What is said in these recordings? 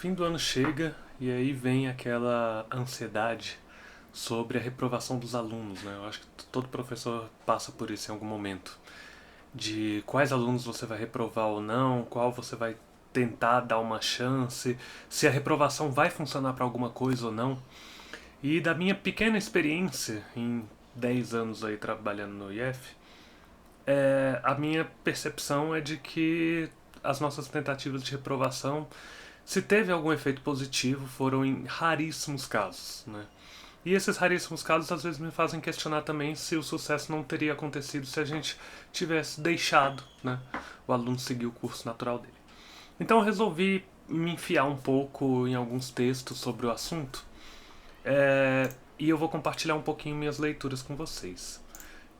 Fim do ano chega e aí vem aquela ansiedade sobre a reprovação dos alunos, né? Eu acho que todo professor passa por isso em algum momento, de quais alunos você vai reprovar ou não, qual você vai tentar dar uma chance, se a reprovação vai funcionar para alguma coisa ou não. E da minha pequena experiência em 10 anos aí trabalhando no IF, a minha percepção é de que as nossas tentativas de reprovação, se teve algum efeito positivo, foram em raríssimos casos, né? E esses raríssimos casos às vezes me fazem questionar também se o sucesso não teria acontecido se a gente tivesse deixado, né, o aluno seguir o curso natural dele. Então eu resolvi me enfiar um pouco em alguns textos sobre o assunto, e eu vou compartilhar um pouquinho minhas leituras com vocês.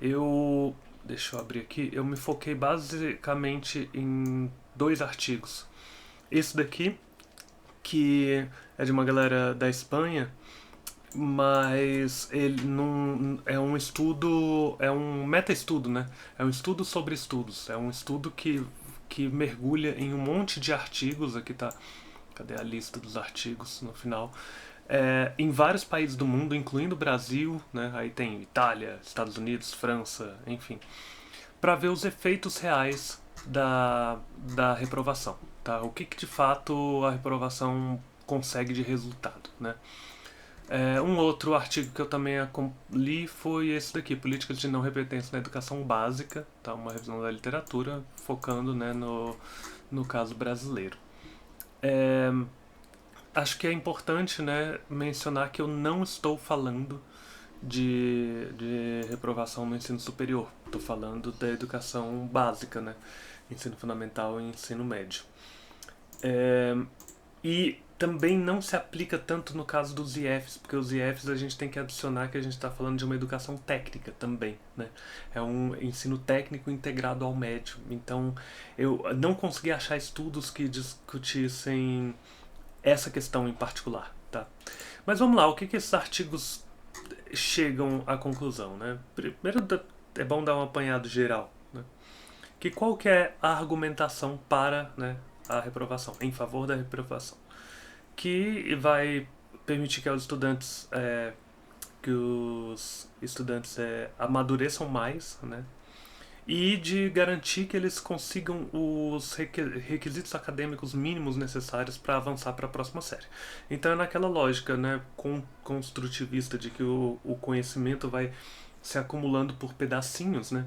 Eu, deixa eu abrir aqui, eu me foquei basicamente em dois artigos. Esse daqui, que é de uma galera da Espanha, mas ele não é um estudo, é um meta-estudo, né? É um estudo sobre estudos, é um estudo que mergulha em um monte de artigos, aqui tá, cadê a lista dos artigos no final? Em vários países do mundo, incluindo o Brasil, né? Aí tem Itália, Estados Unidos, França, enfim, para ver os efeitos reais da reprovação, tá? O que de fato a reprovação consegue de resultado, né? Um outro artigo que eu também li foi esse daqui, Políticas de Não Repetência na Educação Básica, tá? Uma revisão da literatura, focando, né, no caso brasileiro. É, Acho que é importante, né, mencionar que eu não estou falando de reprovação no ensino superior. Estou falando da educação básica, né? Ensino fundamental e ensino médio. É, e também não se aplica tanto no caso dos IFs, porque os IFs a gente tem que adicionar que a gente está falando de uma educação técnica também, né? É um ensino técnico integrado ao médio. Então, eu não consegui achar estudos que discutissem essa questão em particular, tá? Mas vamos lá, o que esses artigos chegam à conclusão, né? Primeiro é bom dar um apanhado geral, né? Que qual que é a argumentação para, né, a reprovação, em favor da reprovação, que vai permitir que os estudantes amadureçam mais, né? E de garantir que eles consigam os requisitos acadêmicos mínimos necessários para avançar para a próxima série. Então é naquela lógica, né, construtivista de que o conhecimento vai se acumulando por pedacinhos, né?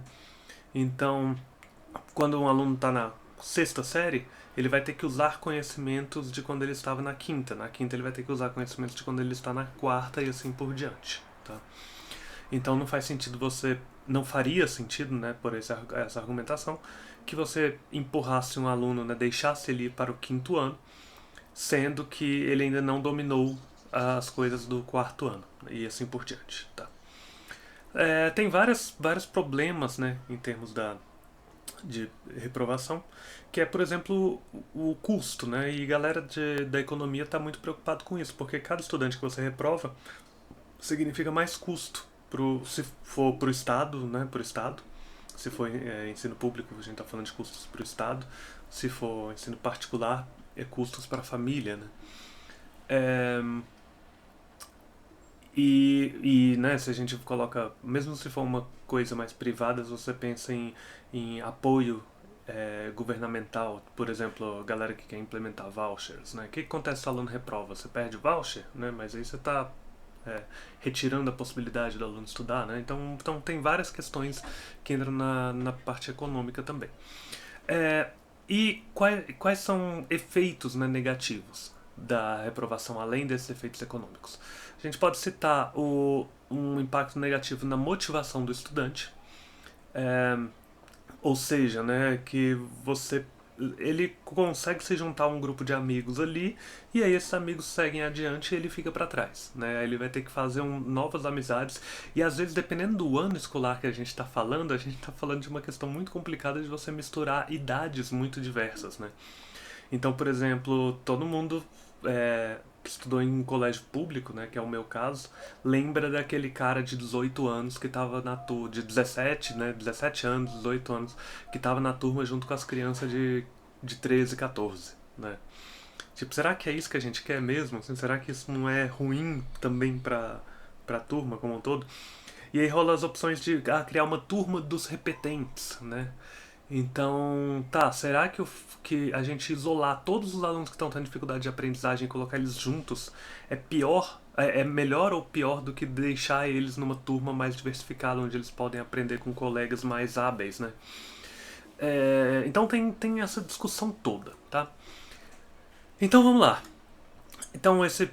Então, quando um aluno está na sexta série, ele vai ter que usar conhecimentos de quando ele estava na quinta. Na quinta ele vai ter que usar conhecimentos de quando ele está na quarta e assim por diante, tá? Então não faz sentido não faria sentido, né, por essa argumentação, que você empurrasse um aluno, né, deixasse ele ir para o quinto ano, sendo que ele ainda não dominou as coisas do quarto ano e assim por diante, tá? Tem vários problemas, né, em termos de reprovação, que é, por exemplo, o custo, né? E a galera da economia está muito preocupado com isso, porque cada estudante que você reprova significa mais custo se for para o Estado, né? Pro Estado. Se for ensino público, a gente está falando de custos para o Estado. Se for ensino particular, é custos para a família, né? É, né, se a gente coloca, mesmo se for uma coisa mais privada, você pensa em apoio governamental, por exemplo, a galera que quer implementar vouchers, né? O que acontece se o aluno reprova? Você perde o voucher, né? Mas aí você está retirando a possibilidade do aluno estudar, né? Então tem várias questões que entram na parte econômica também. E quais são efeitos, né, negativos da reprovação, além desses efeitos econômicos? A gente pode citar um impacto negativo na motivação do estudante, é, ou seja, né, que ele consegue se juntar a um grupo de amigos ali e aí esses amigos seguem adiante e ele fica para trás, né? Ele vai ter que fazer novas amizades e às vezes dependendo do ano escolar que a gente está falando, a gente está falando de uma questão muito complicada de você misturar idades muito diversas, né? Então, por exemplo, todo mundo que estudou em colégio público, né, que é o meu caso, lembra daquele cara de 18 anos que estava na turma, de 17, né, 17 anos, 18 anos, que estava na turma junto com as crianças de 13, 14, né? Tipo, será que é isso que a gente quer mesmo? Assim, será que isso não é ruim também pra turma como um todo? E aí rola as opções de criar uma turma dos repetentes, né? Então, tá, será que a gente isolar todos os alunos que estão tendo dificuldade de aprendizagem e colocar eles juntos é pior, é melhor ou pior do que deixar eles numa turma mais diversificada, onde eles podem aprender com colegas mais hábeis, né? Então tem essa discussão toda, tá? Então vamos lá. Então esse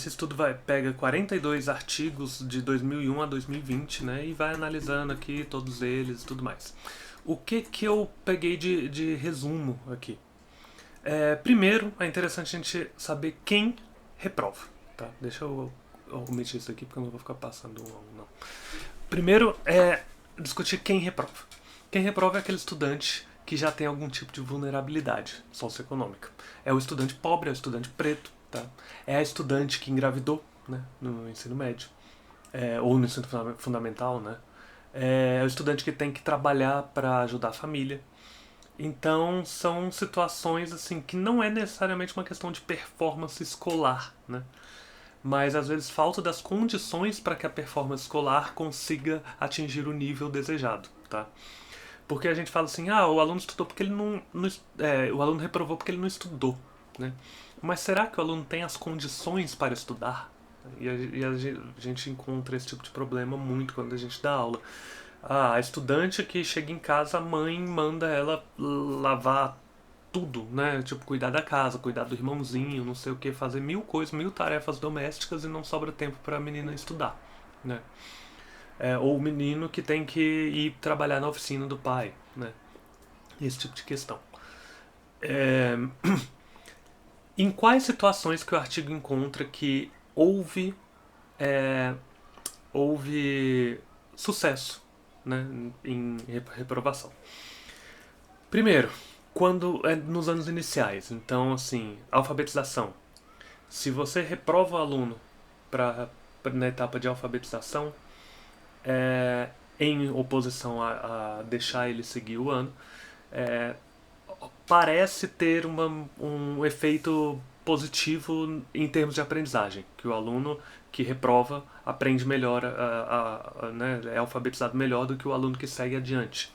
estudo pega 42 artigos de 2001 a 2020, né, e vai analisando aqui todos eles e tudo mais. O que eu peguei de resumo aqui? Primeiro, é interessante a gente saber quem reprova. Tá? Deixa eu omitir isso aqui porque eu não vou ficar passando um a um, não. Primeiro é discutir quem reprova. Quem reprova é aquele estudante que já tem algum tipo de vulnerabilidade socioeconômica. É o estudante pobre, é o estudante preto, tá? É a estudante que engravidou, né, no ensino médio, ou no ensino fundamental, né? É o estudante que tem que trabalhar para ajudar a família. Então são situações assim que não é necessariamente uma questão de performance escolar, né? Mas às vezes falta das condições para que a performance escolar consiga atingir o nível desejado, tá? Porque a gente fala assim, o aluno estudou porque ele o aluno reprovou porque ele não estudou, né? Mas será que o aluno tem as condições para estudar? E a gente encontra esse tipo de problema muito quando a gente dá aula. A estudante que chega em casa, a mãe manda ela lavar tudo, né? Tipo, cuidar da casa, cuidar do irmãozinho, não sei o que, fazer mil coisas, mil tarefas domésticas e não sobra tempo para a menina estudar, né? Ou o menino que tem que ir trabalhar na oficina do pai, né? Esse tipo de questão. É, em quais situações que o artigo encontra que houve sucesso, né, em reprovação? Primeiro, quando é nos anos iniciais, então assim, alfabetização. Se você reprova o aluno na etapa de alfabetização, em oposição a deixar ele seguir o ano, é, parece ter um efeito positivo em termos de aprendizagem, que o aluno que reprova aprende melhor, né, é alfabetizado melhor do que o aluno que segue adiante.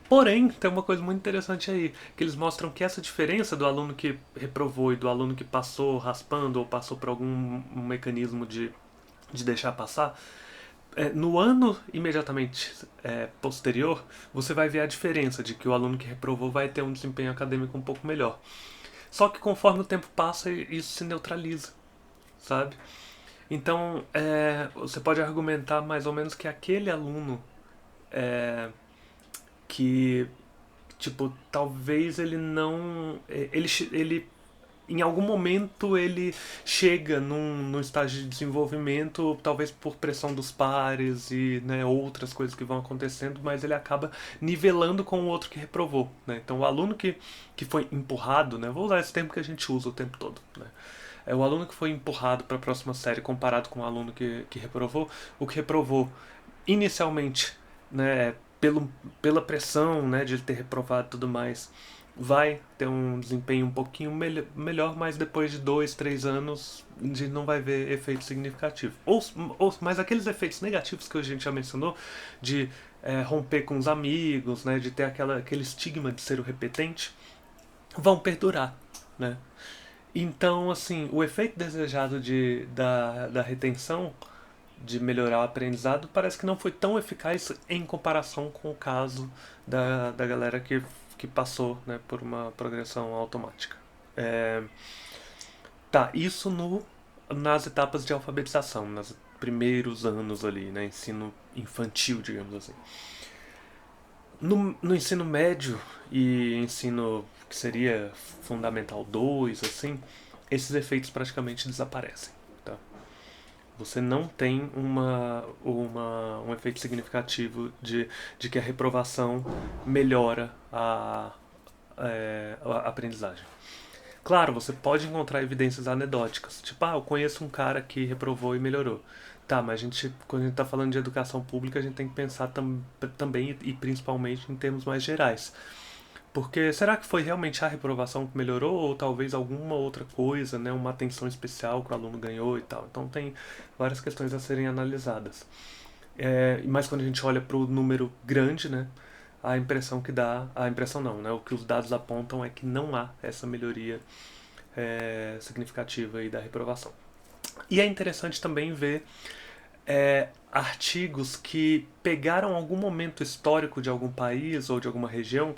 Porém, tem uma coisa muito interessante aí, que eles mostram que essa diferença do aluno que reprovou e do aluno que passou raspando ou passou por algum mecanismo de deixar passar, no ano imediatamente posterior, você vai ver a diferença de que o aluno que reprovou vai ter um desempenho acadêmico um pouco melhor. Só que conforme o tempo passa, isso se neutraliza, sabe? Então, você pode argumentar mais ou menos que aquele aluno que, tipo, talvez ele não. Ele em algum momento ele chega num estágio de desenvolvimento, talvez por pressão dos pares e, né, outras coisas que vão acontecendo, mas ele acaba nivelando com o outro que reprovou, né? Então o aluno que foi empurrado, né, vou usar esse termo que a gente usa o tempo todo, né? É o aluno que foi empurrado para a próxima série comparado com o aluno que reprovou. O que reprovou inicialmente, né, pela pressão, né, de ele ter reprovado e tudo mais, vai ter um desempenho um pouquinho melhor, mas depois de 2, 3 anos a gente não vai ver efeito significativo. Mas aqueles efeitos negativos que a gente já mencionou, de romper com os amigos, né, de ter aquele estigma de ser o repetente, vão perdurar, né? Então, assim, o efeito desejado da retenção, de melhorar o aprendizado, parece que não foi tão eficaz em comparação com o caso da galera que passou, né, por uma progressão automática. É, tá, isso nas etapas de alfabetização, nos primeiros anos ali, né, ensino infantil, digamos assim. No ensino médio e ensino que seria fundamental 2 assim, esses efeitos praticamente desaparecem. Tá? Você não tem um efeito significativo de que a reprovação melhora a aprendizagem. Claro, você pode encontrar evidências anedóticas. Tipo, eu conheço um cara que reprovou e melhorou. Tá, mas quando a gente está falando de educação pública, a gente tem que pensar também e principalmente em termos mais gerais. Porque será que foi realmente a reprovação que melhorou ou talvez alguma outra coisa, né, uma atenção especial que o aluno ganhou e tal? Então tem várias questões a serem analisadas. Mas quando a gente olha para o número grande, né, a impressão que dá, a impressão não, né, o que os dados apontam é que não há essa melhoria significativa aí da reprovação. E é interessante também ver artigos que pegaram algum momento histórico de algum país ou de alguma região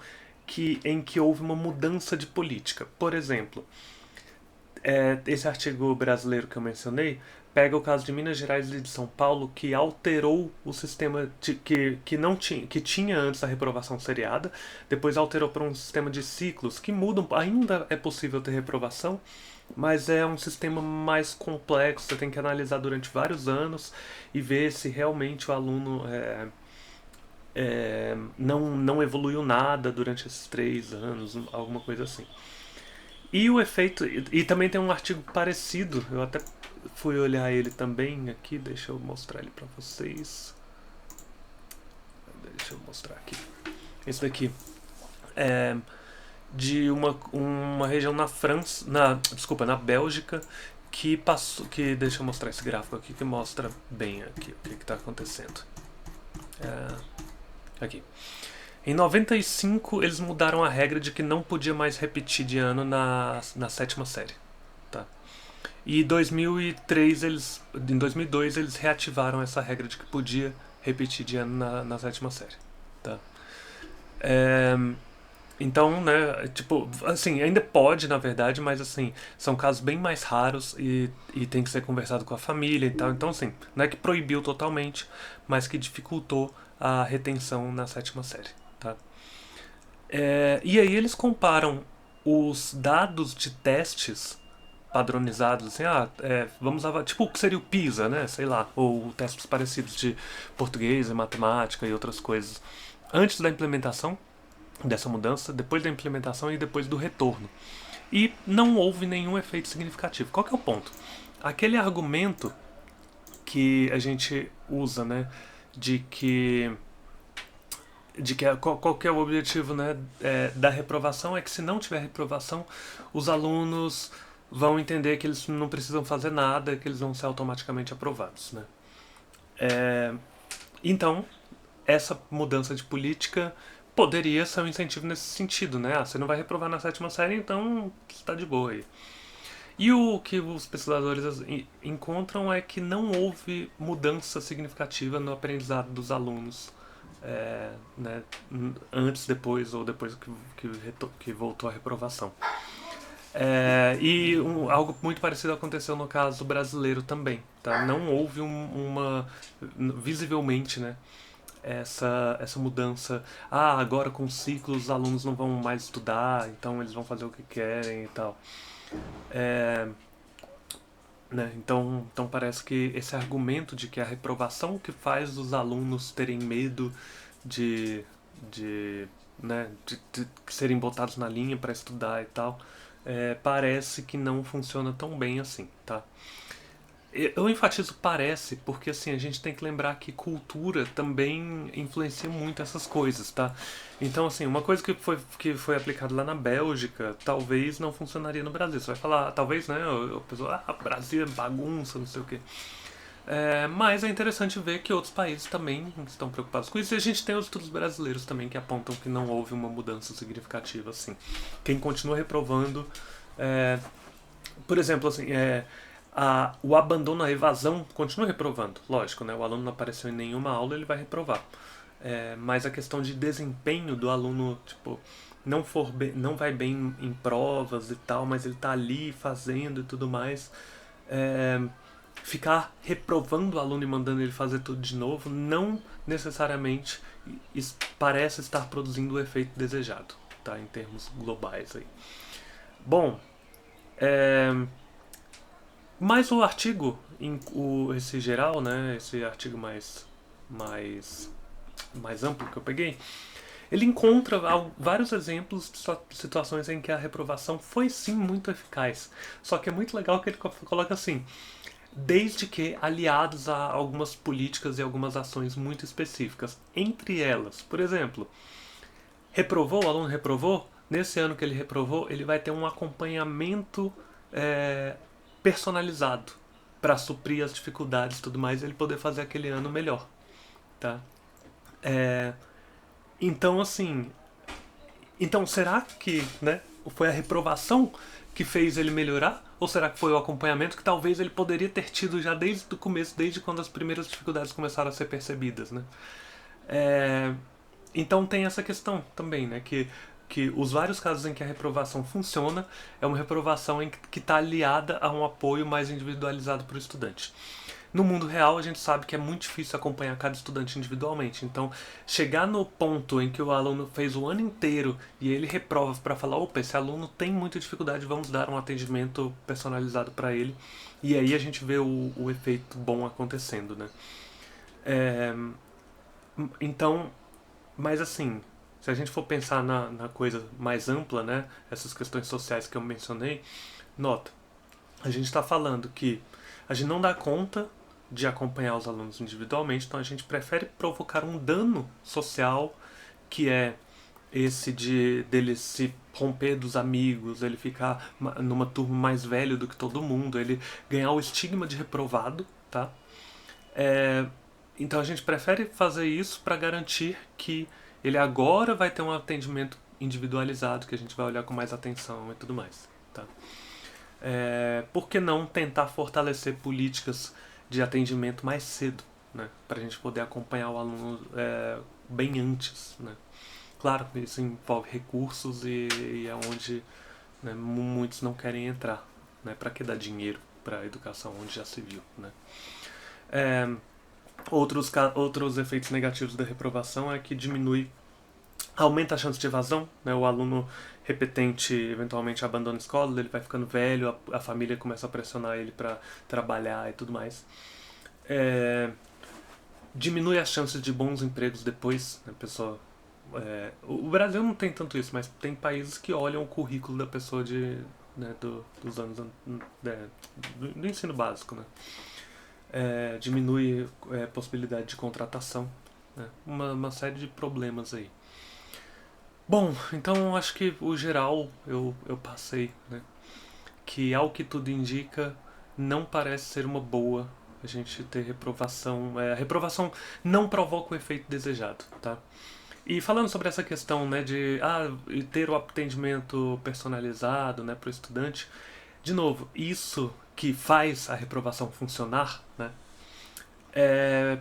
em que houve uma mudança de política. Por exemplo, esse artigo brasileiro que eu mencionei pega o caso de Minas Gerais e de São Paulo, que alterou o sistema que não tinha, que tinha antes a reprovação seriada, depois alterou para um sistema de ciclos que mudam. Ainda é possível ter reprovação, mas é um sistema mais complexo. Você tem que analisar durante vários anos e ver se realmente o aluno não evoluiu nada durante esses 3 anos, alguma coisa assim. E o efeito. E também tem um artigo parecido, eu até fui olhar ele também aqui, deixa eu mostrar ele pra vocês. Deixa eu mostrar aqui. Esse daqui é de uma região na França, desculpa, na Bélgica, que passou. Deixa eu mostrar esse gráfico aqui que mostra bem aqui o que está acontecendo. Aqui. Em 95, eles mudaram a regra de que não podia mais repetir de ano na sétima série. Tá? E em 2002, eles reativaram essa regra de que podia repetir de ano na sétima série. Tá? Então, né, tipo, assim, ainda pode, na verdade, mas assim, são casos bem mais raros e tem que ser conversado com a família e tal. Então, assim, não é que proibiu totalmente, mas que dificultou a retenção na sétima série. Tá? E aí eles comparam os dados de testes padronizados, assim, vamos tipo o que seria o PISA, né, sei lá, ou testes parecidos de português, matemática e outras coisas, antes da implementação dessa mudança, depois da implementação e depois do retorno. E não houve nenhum efeito significativo. Qual que é o ponto? Aquele argumento que a gente usa, né, de que qual que é o objetivo, né, da reprovação é que se não tiver reprovação, os alunos vão entender que eles não precisam fazer nada, que eles vão ser automaticamente aprovados, né? Então, essa mudança de política poderia ser um incentivo nesse sentido, né? Você não vai reprovar na sétima série, então está de boa aí. E o que os pesquisadores encontram é que não houve mudança significativa no aprendizado dos alunos, né, antes, depois ou depois que voltou a reprovação. Algo muito parecido aconteceu no caso brasileiro também. Tá? Não houve visivelmente, né, essa mudança. Agora com ciclos os alunos não vão mais estudar, então eles vão fazer o que querem e tal. Né? Então parece que esse argumento de que a reprovação que faz os alunos terem medo de, de serem botados na linha para estudar e tal, parece que não funciona tão bem assim, tá? Eu enfatizo parece porque assim a gente tem que lembrar que cultura também influencia muito essas coisas, tá? Então assim, uma coisa que foi aplicada lá na Bélgica talvez não funcionaria no Brasil. Você vai falar, talvez, né? A pessoa, Brasil é bagunça, não sei o quê. Mas é interessante ver que outros países também estão preocupados com isso. E a gente tem os estudos brasileiros também que apontam que não houve uma mudança significativa, assim. Quem continua reprovando, por exemplo, assim, o abandono, a evasão, continua reprovando. Lógico, né? O aluno não apareceu em nenhuma aula, ele vai reprovar. Mas a questão de desempenho do aluno, tipo, não vai bem em provas e tal, mas ele tá ali fazendo e tudo mais. Ficar reprovando o aluno e mandando ele fazer tudo de novo não necessariamente parece estar produzindo o efeito desejado, tá? Em termos globais aí. Bom, mas o artigo, esse geral, né, esse artigo mais amplo que eu peguei, ele encontra vários exemplos de situações em que a reprovação foi sim muito eficaz. Só que é muito legal que ele coloca assim, desde que aliados a algumas políticas e algumas ações muito específicas. Entre elas, por exemplo, Reprovou, o aluno reprovou, nesse ano que ele reprovou, ele vai ter um acompanhamento é, personalizado para suprir as dificuldades e tudo mais, e ele poder fazer aquele ano melhor, tá? É, então, assim, então será que, né, foi a reprovação que fez ele melhorar? Ou será que foi o acompanhamento que talvez ele poderia ter tido já desde o começo, desde quando as primeiras dificuldades começaram a ser percebidas, né? É, então tem essa questão também, né? Que os vários casos em que a reprovação funciona é uma reprovação em que está aliada a um apoio mais individualizado para o estudante. No mundo real, a gente sabe que é muito difícil acompanhar cada estudante individualmente. Então, chegar no ponto em que o aluno fez o ano inteiro e ele reprova para falar: opa, esse aluno tem muita dificuldade, vamos dar um atendimento personalizado para ele. E aí a gente vê o efeito bom acontecendo, né? É, então, mas assim, se a gente for pensar na coisa mais ampla, né? Essas questões sociais que eu mencionei, nota, a gente está falando que a gente não dá conta de acompanhar os alunos individualmente, então a gente prefere provocar um dano social, que é esse de dele se romper dos amigos, ele ficar numa turma mais velho do que todo mundo, ele ganhar o estigma de reprovado, tá? É, então a gente prefere fazer isso para garantir que ele agora vai ter um atendimento individualizado, que a gente vai olhar com mais atenção e tudo mais, tá? Por que não tentar fortalecer políticas de atendimento mais cedo, né? Para a gente poder acompanhar o aluno bem antes, né? Claro que isso envolve recursos e é onde, né, muitos não querem entrar, né? Para que dar dinheiro para a educação onde já se viu, né? É, outros efeitos negativos da reprovação é que aumenta a chance de evasão, né? O aluno repetente eventualmente abandona a escola, ele vai ficando velho, a família começa a pressionar ele para trabalhar e tudo mais. É, diminui as chances de bons empregos depois, né? O Brasil não tem tanto isso, mas tem países que olham o currículo da pessoa né, dos anos do ensino básico, né? Diminui a possibilidade de contratação, né? Uma série de problemas aí. Bom, então acho que o geral eu passei, né? Que ao que tudo indica, não parece ser uma boa a gente ter reprovação. A reprovação não provoca o efeito desejado, tá? E falando sobre essa questão, né, de ter o atendimento personalizado, né, para o estudante, de novo, isso que faz a reprovação funcionar, né, é,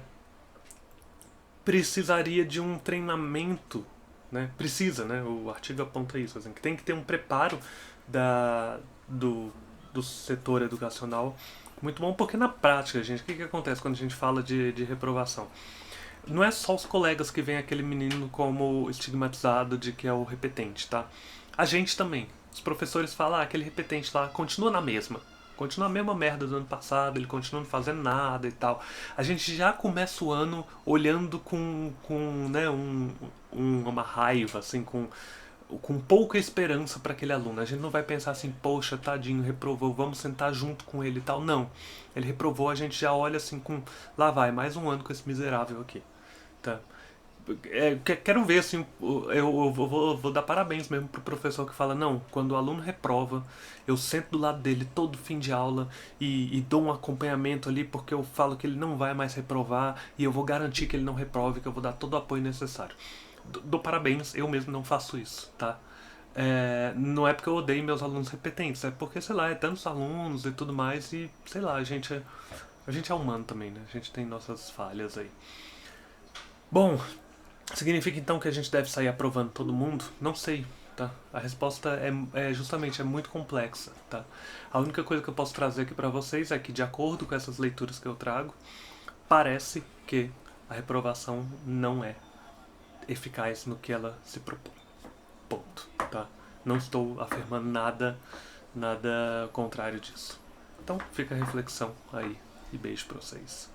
precisaria de um treinamento, né? Precisa, né? O artigo aponta isso, assim, que tem que ter um preparo da, do, do setor educacional muito bom, porque na prática, gente, o que acontece quando a gente fala de reprovação? Não é só os colegas que veem aquele menino como estigmatizado de que é o repetente, tá? A gente também. Os professores falam, aquele repetente lá continua na mesma. Continua a mesma merda do ano passado, ele continua não fazendo nada e tal. A gente já começa o ano olhando com né, uma raiva, assim, com pouca esperança para aquele aluno. A gente não vai pensar assim, poxa, tadinho, reprovou, vamos sentar junto com ele e tal. Não. Ele reprovou, a gente já olha assim com. Lá vai, mais um ano com esse miserável aqui. Tá. Quero ver, assim, eu vou dar parabéns mesmo pro professor que fala, não, quando o aluno reprova, eu sento do lado dele todo fim de aula e dou um acompanhamento ali porque eu falo que ele não vai mais reprovar e eu vou garantir que ele não reprove, que eu vou dar todo o apoio necessário. Dou parabéns, eu mesmo não faço isso, tá? Não é porque eu odeio meus alunos repetentes, é porque, sei lá, é tantos alunos e tudo mais e, sei lá, a gente é humano também, né? A gente tem nossas falhas aí. Bom, significa então que a gente deve sair aprovando todo mundo? Não sei, tá? A resposta justamente é muito complexa, tá? A única coisa que eu posso trazer aqui pra vocês é que, de acordo com essas leituras que eu trago, parece que a reprovação não é eficaz no que ela se propõe. Ponto, tá? Não estou afirmando nada contrário disso. Então fica a reflexão aí e beijo pra vocês.